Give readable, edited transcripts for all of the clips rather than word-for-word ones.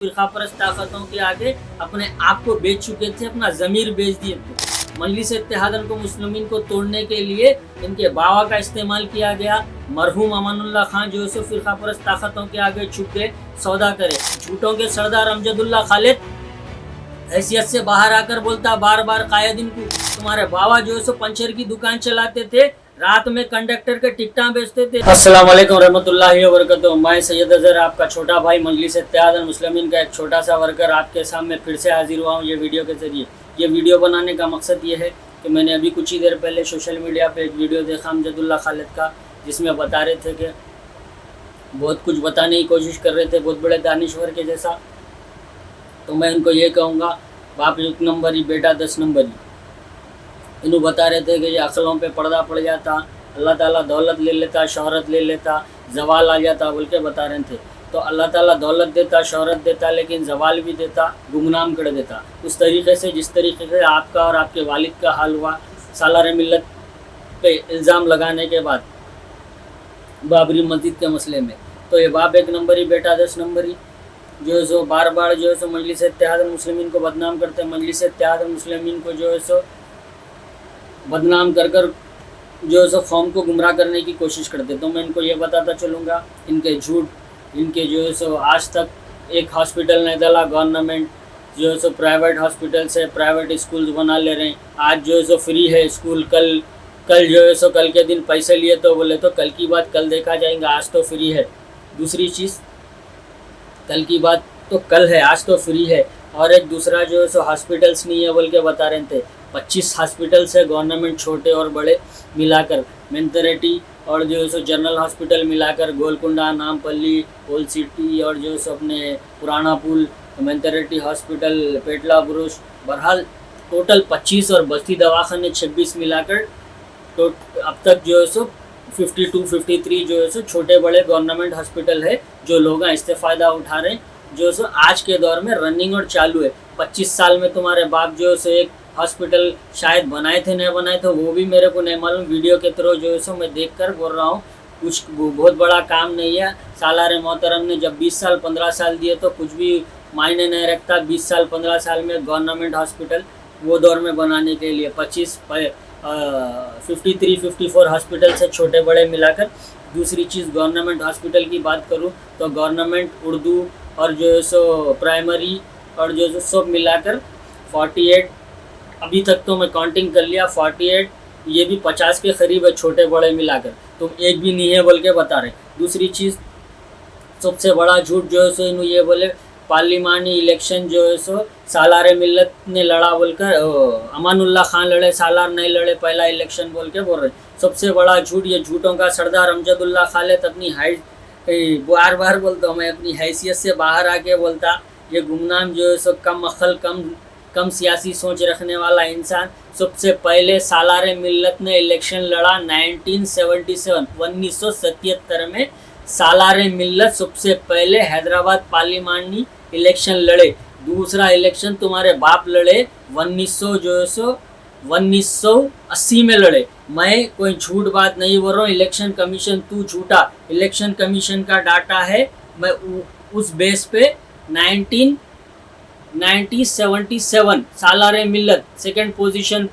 फिरका परस्त ताकतों के आगे अपने आप को बेच चुके थे, अपना ज़मीर बेच दिए थे। मजलिस इत्तेहादुल मुस्लिमीन को तोड़ने के लिए इनके बावा का इस्तेमाल किया गया। मरहूम अमानुल्लाह खान जो है फिरका परस्त ताकतों के आगे छुप के सौदा करे। झूठों के सरदार अमजदुल्ला खालिद हैसियत से बाहर आकर बोलता बार बार कायदीन को, तुम्हारे बाबा जो है पंचर की दुकान चलाते थे, रात में कंडक्टर के टिकटा बेचते थे। अस्सलाम वालेकुम रहमतुल्लाहि व बरकातुहू। मैं सैयद अज़हर, आपका छोटा भाई, मजलिस इत्तेहादुल मुस्लिमीन का एक छोटा सा वर्कर आपके सामने फिर से हाजिर हुआ हूँ ये वीडियो के ज़रिए। ये वीडियो बनाने का मकसद ये है कि मैंने अभी कुछ ही देर पहले सोशल मीडिया पे एक वीडियो देखा अमजदुल्ला खालिद का, जिसमें बता रहे थे कि बहुत कुछ बताने की कोशिश कर रहे थे, बहुत बड़े दानिश्वर के जैसा। तो मैं उनको ये कहूँगा, बाप 1 नंबर ही, बेटा 10 नंबर ही। इन्हों बता रहे थे कि ये अक्लों पे पर्दा पड़ जाता, अल्लाह ताला दौलत ले लेता, शोहरत ले लेता, जवाल आ जाता बोल के बता रहे थे। तो अल्लाह ताला दौलत देता, शोहरत देता, लेकिन जवाल भी देता, गुमनाम कर देता। उस तरीके से जिस तरीके से आपका और आपके वालिद का हाल हुआ सालार मिल्लत पे इल्ज़ाम लगाने के बाद बाबरी मस्जिद के मसले में। तो ये बाप 1 नंबर ही, बेटा 10 नंबर ही, जो है सो बार बार जो है सो मजलिस इत्तेहादुल मुस्लिमीन को बदनाम करते हैं। मजलिस इत्तेहादुल मुस्लिमीन को जो है सो बदनाम कर कर जो है सो कौम को गुमराह करने की कोशिश करते। तो मैं इनको ये बताता चलूँगा, इनके झूठ, इनके जो है सो आज तक एक हॉस्पिटल नहीं डाला गवर्नमेंट, जो है सो प्राइवेट हॉस्पिटल से प्राइवेट स्कूल्स बना ले रहे हैं। आज जो है सो फ्री है स्कूल, कल जो है सो कल के दिन पैसे लिए तो बोले तो कल की बात कल देखा जाएगा, आज तो फ्री है। दूसरी चीज़, कल की बात तो कल है, आज तो फ्री है। और एक दूसरा जो है सो हॉस्पिटल्स नहीं है बोल के बता रहे थे। 25 हॉस्पिटल्स है गवर्नमेंट, छोटे और बड़े मिलाकर, मेंटरिटी और जो है सो जनरल हॉस्पिटल मिलाकर, गोलकुंडा, नामपल्ली, ओल्ड सिटी और जो है सो अपने पुराना पुल, मेंटरिटी हॉस्पिटल, पेटला बुरुश, बहरहाल टोटल 25 और बस्ती दवाखाने 26 मिलाकर तो अब तक जो है सो 52-53 जो है सो छोटे बड़े गवर्नमेंट हॉस्पिटल है, जो लोग इससे फ़ायदा उठा रहे हैं, जो है सो आज के दौर में रनिंग और चालू है। 25 साल में तुम्हारे बाप जो है सो एक हॉस्पिटल शायद बनाए थे, नहीं बनाए थे वो भी मेरे को नहीं मालूम। वीडियो के थ्रू जो है सो मैं देख कर बोल रहा हूँ, कुछ बहुत बड़ा काम नहीं है। सालार मोहतरम ने जब 20 साल 15 साल दिए तो कुछ भी मायने नहीं रखता। 20 साल 15 साल में गवर्नमेंट हॉस्पिटल वो दौर में बनाने के लिए 53-54 हॉस्पिटल से छोटे बड़े मिलाकर। दूसरी चीज़, गवर्नमेंट हॉस्पिटल की बात करूँ तो गवर्नमेंट उर्दू और जो है सो प्राइमरी और जो है सब मिलाकर 48, अभी तक तो मैं काउंटिंग कर लिया 48, ये भी 50 के करीब है छोटे बड़े मिलाकर। तुम एक भी नहीं है बोल के बता रहे। दूसरी चीज़, सबसे बड़ा झूठ जो है सो इन्हों ये बोले पार्लिमानी इलेक्शन जो है सो सालार मिल्लत ने लड़ा बोलकर, अमानुल्लाह खान लड़े, सालार नहीं लड़े पहला इलेक्शन बोल के बोल रहे। सबसे बड़ा झूठ, ये झूठों का सरदार अमजदुल्ला खालिद अपनी बार बार बोलता हूँ मैं, अपनी हैसियत से बाहर आके बोलता। ये गुमनाम जो है सो कम अक्ल, कम सियासी सोच रखने वाला इंसान सबसे पहले सालार मिल्लत ने इलेक्शन लड़ा 1977 में। सालार मिल्लत सबसे पहले हैदराबाद पार्लिमानी इलेक्शन लड़े। दूसरा इलेक्शन तुम्हारे बाप लड़े 1980 में लड़े। मैं कोई झूठ बात नहीं बोल रहा हूँ। इलेक्शन कमीशन तू झूठा, इलेक्शन कमीशन का डाटा है, मैं उस बेस पे 1977 सालार मिल्लत सेकंड पोजीशन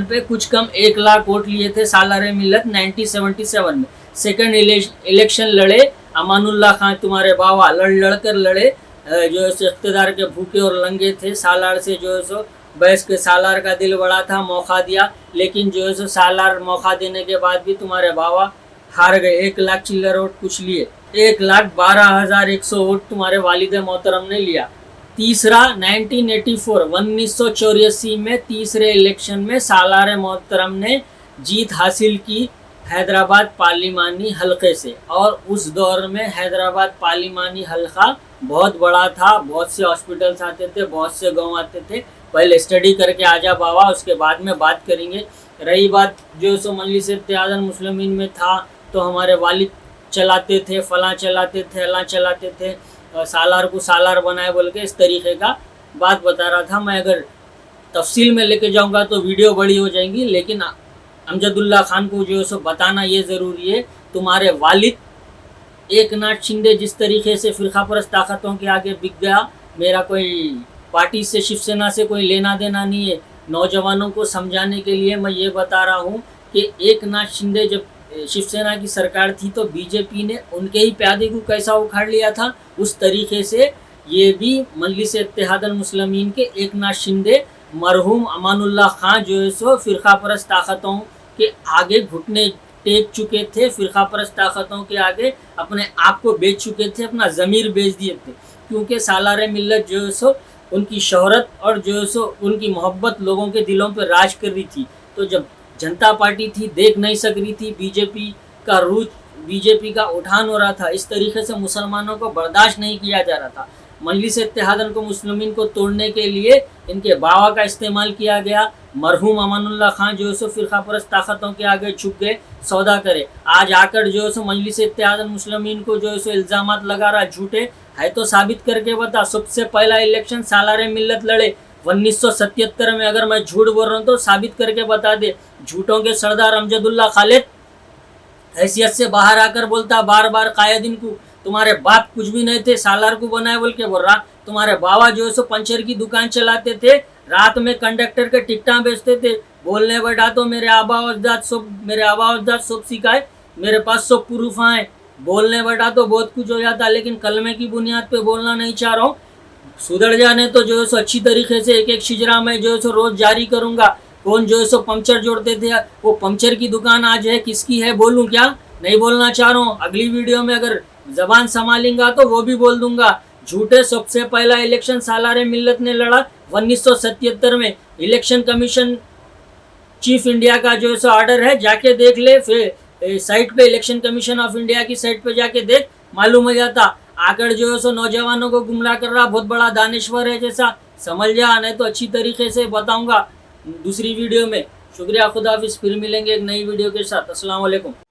पे कुछ कम 1 लाख वोट लिए थे सालार मिल्लत 1977 में। सेकंड इलेक्शन लड़े अमानुल्लाह खान तुम्हारे बाबा, लड़कर लड़े, जो है इख्तिदार के भूखे और लंगे थे। सालार से जो है सो बैस के सालार का दिल बड़ा था, मौका दिया, लेकिन जो है सो सालार मौका देने के बाद भी तुम्हारे बाबा हार गए। 1 लाख चिल्लर वोट कुछ लिए, 1,12,100 वोट तुम्हारे वालिद मोहतरम ने लिया। तीसरा 1984 में तीसरे इलेक्शन में सालार मोहतरम ने जीत हासिल की हैदराबाद पार्लिमानी हलके से। और उस दौर में हैदराबाद पार्लिमानी हलका बहुत बड़ा था, बहुत से हॉस्पिटल्स आते थे, बहुत से गांव आते थे। पहले स्टडी करके आजा बाबा, उसके बाद में बात करेंगे। रही बात जो सो मजलिस इत्तेहादुल मुस्लिमीन में था तो हमारे वालिद चलाते थे, फलां चलाते थे, अल्लाह चलाते थे, सालार को सालार बनाए बोल के, इस तरीके का बात बता रहा था मैं। अगर तफसील में लेके जाऊंगा तो वीडियो बड़ी हो जाएंगी, लेकिन अमजदुल्ला खान को जो है सो बताना ये ज़रूरी है, तुम्हारे वालिद एकनाथ शिंदे जिस तरीके से फिरका परस्त ताकतों के आगे बिक गया, मेरा कोई पार्टी से शिवसेना से कोई लेना देना नहीं है। नौजवानों को समझाने के लिए मैं ये बता रहा हूँ कि एकनाथ शिंदे जब शिवसेना की सरकार थी तो बीजेपी ने उनके ही प्यादे को कैसा उखाड़ लिया था, उस तरीके से ये भी मजलिस इत्तेहादुल मुस्लिमीन के एकनाथ शिंदे मरहूम अमानुल्लाह खान जो है सो फ़िरका परस्त ताकतों के आगे घुटने टेक चुके थे, फ़िरका परस्त ताकतों के आगे अपने आप को बेच चुके थे, अपना ज़मीर बेच दिए थे, क्योंकि सालार मिल्लत जो है सो उनकी शोहरत और जो है सो उनकी मोहब्बत लोगों के दिलों पर राज कर रही थी। तो जब जनता पार्टी थी देख नहीं सक रही थी, बीजेपी का उठान हो रहा था, इस तरीके से मुसलमानों को बर्दाश्त नहीं किया जा रहा था। मजलिस इत्तेहादुल मुस्लिमीन को तोड़ने के लिए इनके बावा का इस्तेमाल किया गया। मरहूम अमानुल्लाह खान जो है सो फ़िरका परस्त ताकतों के आगे झुक गए, सौदा करे। आज आकर जो है सो मजलिस इत्तेहादुल मुस्लिमीन को जो है सो इल्ज़ामात लगा रहा, झूठे है तो साबित करके बता। सबसे पहला इलेक्शन सालार मिल्लत लड़े 1977 में, अगर मैं झूठ बोल रहा हूँ तो साबित करके बता दे। झूठों के सरदार अमजदुल्ला खालिद हैसियत से बाहर आकर बोलता बार बार कायदीन को, तुम्हारे बाप कुछ भी नहीं थे, सालार को बनाए बोल के बोल रहा। तुम्हारे बाबा जो है सो पंचर की दुकान चलाते थे, रात में कंडक्टर के टिकटा बेचते थे। बोलने बैठा तो मेरे आबा अजदाद सब सिखाए, मेरे पास सब प्रूफ आए। बोलने बैठा तो बहुत कुछ हो जाता, लेकिन कलमे की बुनियाद पे बोलना नहीं चाह रहा हूँ। सुधर जाने तो जो है सो अच्छी तरीके से एक एक शिजरा में जो है सो रोज़ जारी करूँगा। कौन जो है सो पंचर जोड़ते थे, वो पंचर की दुकान आज है किसकी है बोलूँ क्या? नहीं बोलना चाह रहा हूँ। अगली वीडियो में अगर जबान संभालेंगा तो वो भी बोल दूंगा। झूठे सबसे पहला इलेक्शन सालार मिल्लत ने लड़ा 1977 में। इलेक्शन कमीशन चीफ इंडिया का जो है सो ऑर्डर है, जाके देख ले, फिर साइट पे इलेक्शन कमीशन ऑफ इंडिया की साइट पे जाके देख, मालूम हो जाता। आकर जो है सो नौजवानों को गुमराह कर रहा, बहुत बड़ा दानिश्वर है जैसा समझ जा, नहीं तो अच्छी तरीके से बताऊंगा दूसरी वीडियो में। शुक्रिया, खुदा हाफिज़। फिर मिलेंगे एक नई वीडियो के साथ। अस्सलाम वालेकुम।